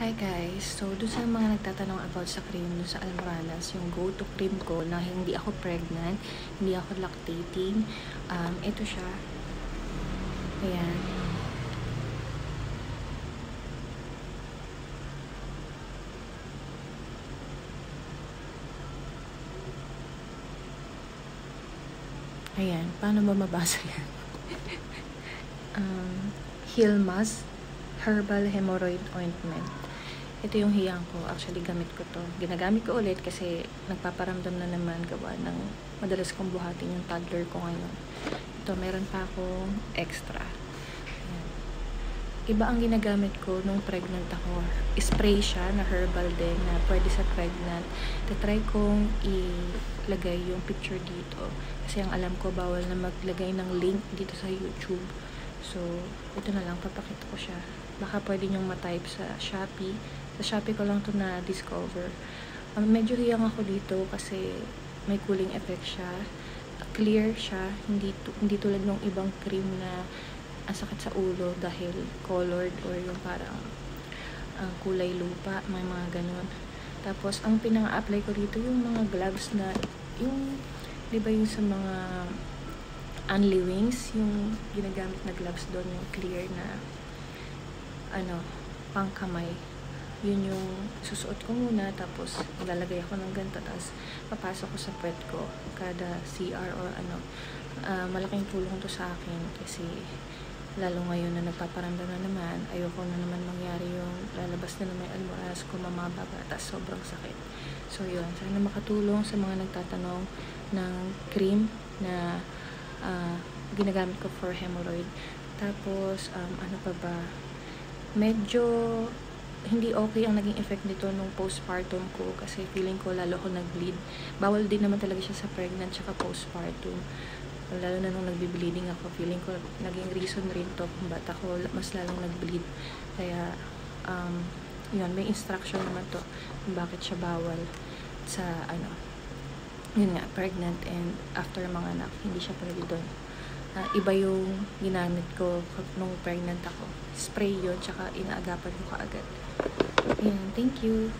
Hi guys! So, doon sa mga nagtatanong about sa cream doon sa Almoranas, yung go-to cream ko na hindi ako pregnant, hindi ako lactating, ito siya. Ayan. Ayan. Paano ba mabasa yan? Hilmas Herbal Hemorrhoid Ointment. Ito yung hiyang ko. Actually, gamit ko to. Ginagamit ko ulit kasi nagpaparamdam na naman gawa ng madalas kong buhatin yung toddler ko ngayon. Ito, meron pa akong extra. Ayan. Iba ang ginagamit ko nung pregnant ako. Spray siya na herbal din na pwede sa pregnant. Tatry kong ilagay yung picture dito. Kasi ang alam ko, bawal na maglagay ng link dito sa YouTube. So, ito na lang, papakita ko siya. Baka pwede nyong ma-type sa Shopee. Sa Shopee ko lang to na-discover. Medyo hiyang ako dito kasi may cooling effect siya. Clear siya. Hindi tulad ng ibang cream na ang sakit sa ulo dahil colored or yung parang kulay lupa. May mga ganun. Tapos, ang pinang-apply ko dito yung mga gloves na yung, di ba yung sa mga Only Wings, yung ginagamit na gloves doon, yung clear na pangkamay. Yun yung susuot ko muna, tapos lalagay ako ng ganito, tapos papasok ko sa puwet ko kada CR or malaking tulong to sa akin kasi lalo ngayon na nagpaparamdam na naman, ayoko na naman mangyari yung lalabas na may almoranas ko, mamababa, tapos sobrang sakit. So yun, sana makatulong sa mga nagtatanong ng cream na ginagamit ko for hemorrhoid. Tapos, ano pa ba? Medyo hindi okay ang naging effect nito nung postpartum ko kasi feeling ko lalo ako nag-bleed. Bawal din naman talaga siya sa pregnant tsaka postpartum. Lalo na nung nagbi-bleeding ako, feeling ko naging reason rin to kung ba't ako mas lalong nag-bleed. Kaya, yun, may instruction naman to kung bakit siya bawal sa yun nga, pregnant and after mga anak, hindi siya pwede doon. Iba yung ginamit ko nung pregnant ako. Spray yun, tsaka inaagapan ko kaagad. Ayan, thank you.